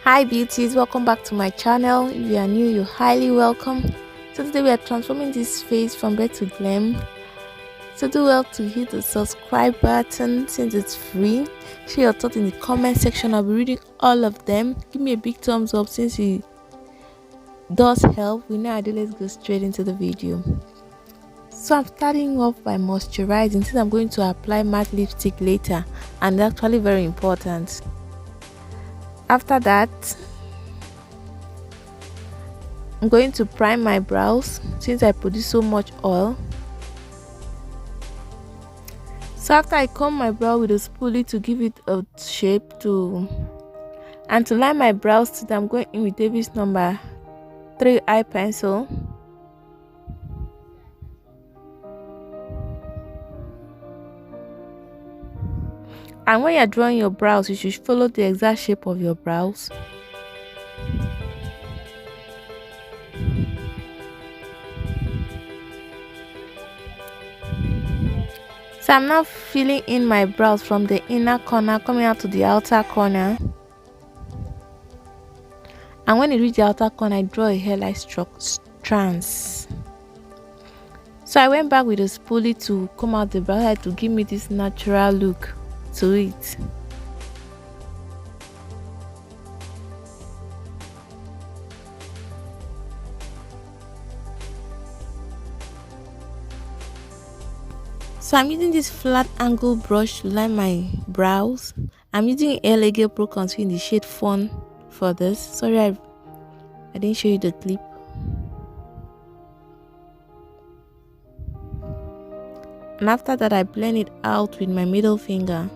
Hi beauties, welcome back to my channel. If you are new, you're highly welcome. So today we are transforming this face from red to glam. So do well to hit the subscribe button since it's free. Share your thoughts in the comment section. I'll be reading all of them. Give me a big thumbs up since it does help. We know I do. Let's go straight into the video. So I'm starting off by moisturizing since I'm going to apply matte lipstick later, and it's actually very important. After that, I'm going to prime my brows since I produce so much oil. So after I comb my brow with a spoolie to give it a shape and to line my brows today, I'm going in with David's number 3 eye pencil. And when you're drawing your brows, you should follow the exact shape of your brows. So I'm now filling in my brows from the inner corner coming out to the outer corner. And when you reach the outer corner, I draw a hairline strands. So I went back with a spoolie to comb out the brow to give me this natural look to it. So I'm using this flat angle brush to line my brows. I'm using Avour Pro Conceal in the shade Fawn for this. Sorry I didn't show you the clip. And after that, I blend it out with my middle finger.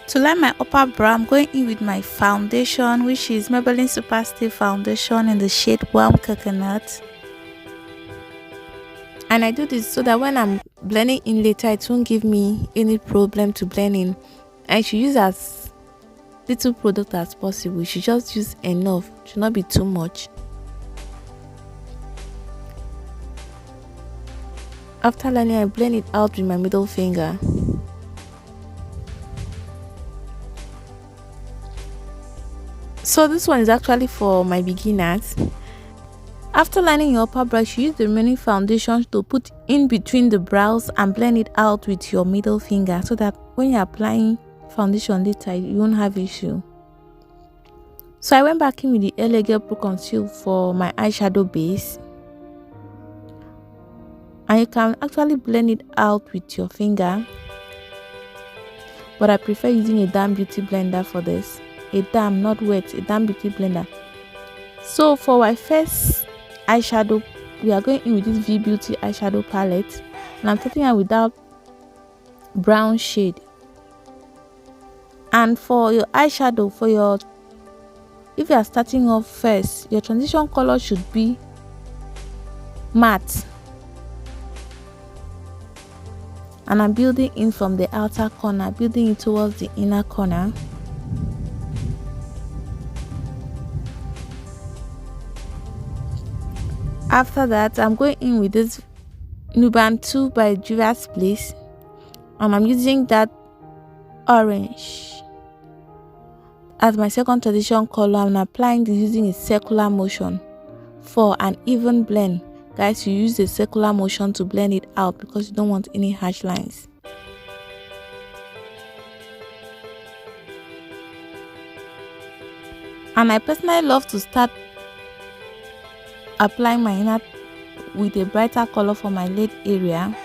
To line my upper brow, I'm going in with my foundation, which is Maybelline Superstay foundation in the shade Warm Coconut. And I do this so that when I'm blending in later, it won't give me any problem to blend in. I should use as little product as possible. You should just use enough, it should not be too much. After lining, I blend it out with my middle finger. So this one is actually for my beginners. After lining your upper brow, you use the remaining foundation to put in between the brows and blend it out with your middle finger so that when you're applying foundation later, you won't have issue. So I went back in with the Avour Pro Conceal for my eyeshadow base. And you can actually blend it out with your finger. But I prefer using a damp beauty blender for this. A damp, not wet, a damp beauty blender. So for my first eyeshadow, we are going in with this V Beauty eyeshadow palette, and I'm starting out with that brown shade. And for your eyeshadow, if you are starting off first, your transition color should be matte. And I'm building in from the outer corner, building it towards the inner corner. After that, I'm going in with this Nubian 2 by Juvia's Place, and I'm using that orange as my second transition color. I'm applying this using a circular motion for an even blend. Guys, you use the circular motion to blend it out because you don't want any harsh lines. And I personally love to start applying my inner with a brighter color for my lid area.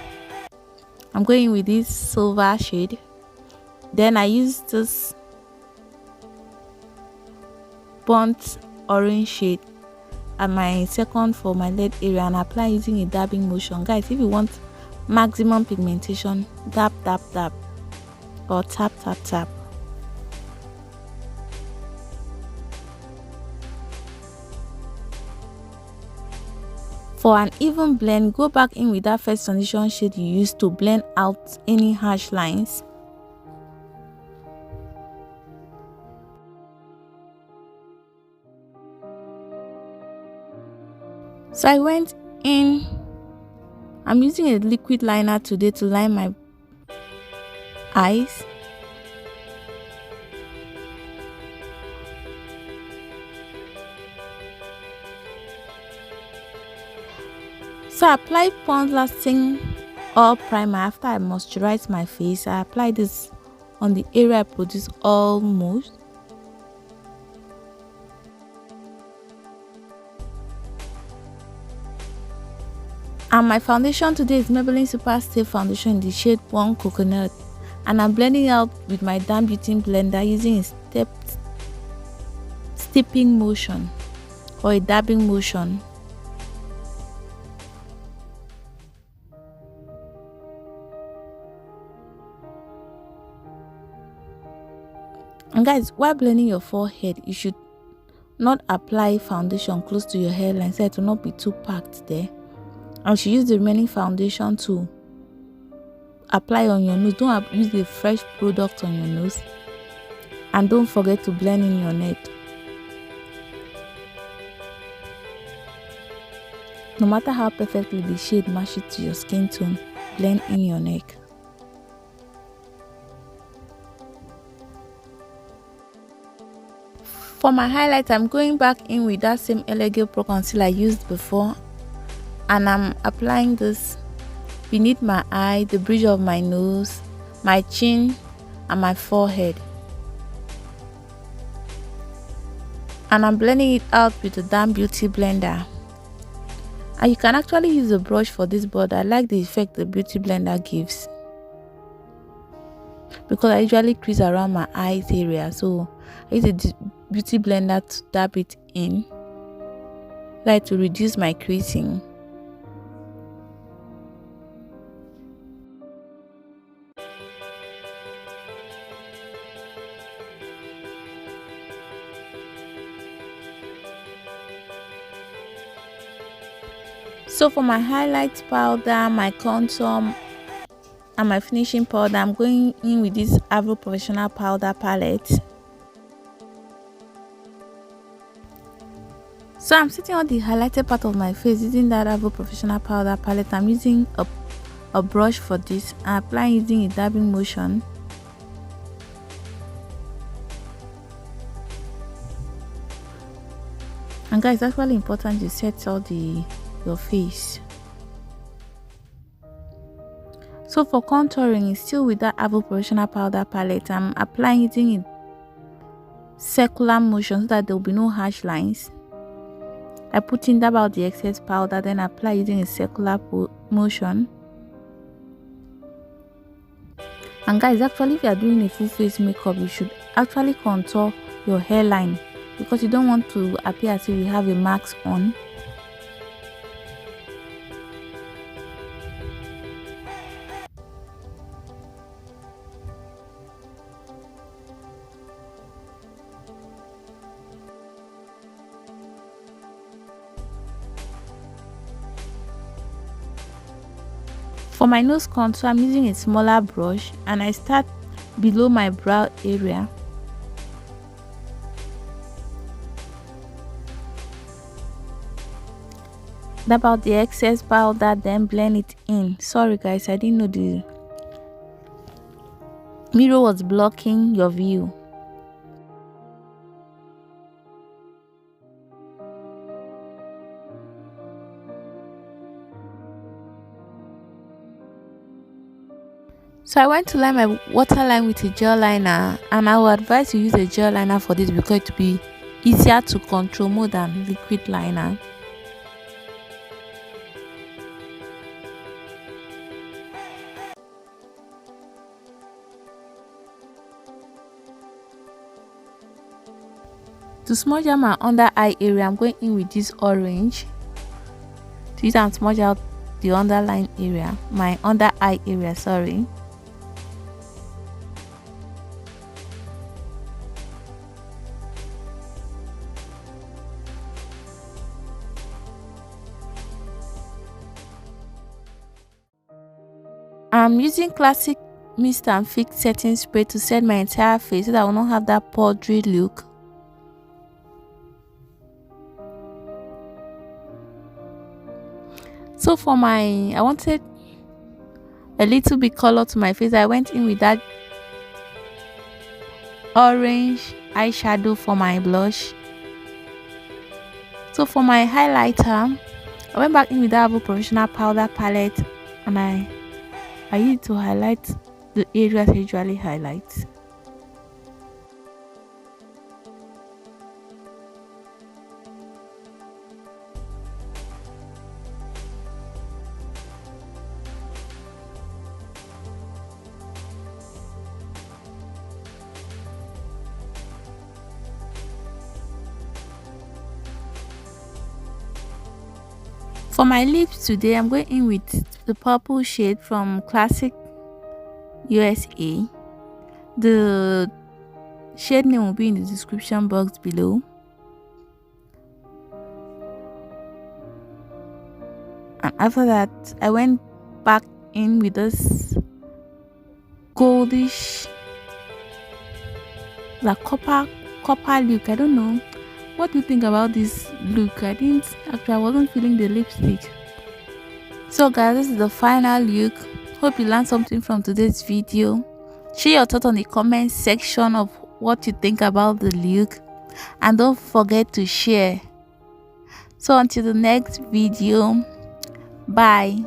I'm going with this silver shade. Then I use this burnt orange shade at my second for my lid area and apply using a dabbing motion. Guys, if you want maximum pigmentation, dab dab dab or tap tap tap. For an even blend, go back in with that first transition shade you used to blend out any harsh lines. So I went in, I'm using a liquid liner today to line my eyes. So I apply Pond's lasting oil primer after I moisturize my face. I apply this on the area I produce almost. And my foundation today is Maybelline Superstay foundation in the shade Warm Coconut, and I'm blending it out with my damp beauty blender using a steeping motion or a dabbing motion. And guys, while blending your forehead, you should not apply foundation close to your hairline so it will not be too packed there. And you should use the remaining foundation to apply on your nose. Don't use the fresh product on your nose. And don't forget to blend in your neck. No matter how perfectly the shade matches to your skin tone, blend in your neck. For my highlight, I'm going back in with that same Elegant Pro Concealer I used before, and I'm applying this beneath my eye, the bridge of my nose, my chin, and my forehead. And I'm blending it out with the damp beauty blender. And you can actually use a brush for this, but I like the effect the beauty blender gives, because I usually crease around my eyes area, so I use a beauty blender to dab it in, like to reduce my creasing. So for my highlight powder, my contour, and my finishing powder, I'm going in with this Avour Professional Powder Palette. So I'm setting on the highlighted part of my face using that Avour Professional Powder Palette. I'm using a brush for this and applying using a dabbing motion. And guys, it's actually important you set all your face. So for contouring, it's still with that Avour Professional Powder Palette. I'm applying using a circular motion so that there will be no harsh lines. I put in about the excess powder, then apply using a circular motion. And guys, actually if you are doing a full face makeup, you should actually contour your hairline, because you don't want to appear as if you have a mask on. For my nose contour, I'm using a smaller brush and I start below my brow area. Dab out the excess powder, then blend it in. Sorry guys, I didn't know the mirror was blocking your view. So I went to line my waterline with a gel liner, and I would advise you use a gel liner for this because it will be easier to control more than liquid liner. To smudge out my under eye area, I'm going in with this orange to use and smudge out the underline area, my under eye area, sorry. I'm using classic mist and fix setting spray to set my entire face so that I will not have that powdery look. So for I wanted a little bit color to my face. I went in with that orange eyeshadow for my blush. So for my highlighter, I went back in with the Avour professional powder palette, and I used it to highlight the areas I usually highlight. For my lips today, I'm going in with the purple shade from Classic USA. The shade name will be in the description box below. And after that, I went back in with this goldish, like copper look. I don't know. What do you think about this look? I wasn't feeling the lipstick. So guys, this is the final look. Hope you learned something from today's video. Share your thoughts on the comment section of what you think about the look, and don't forget to share. So until the next video, bye.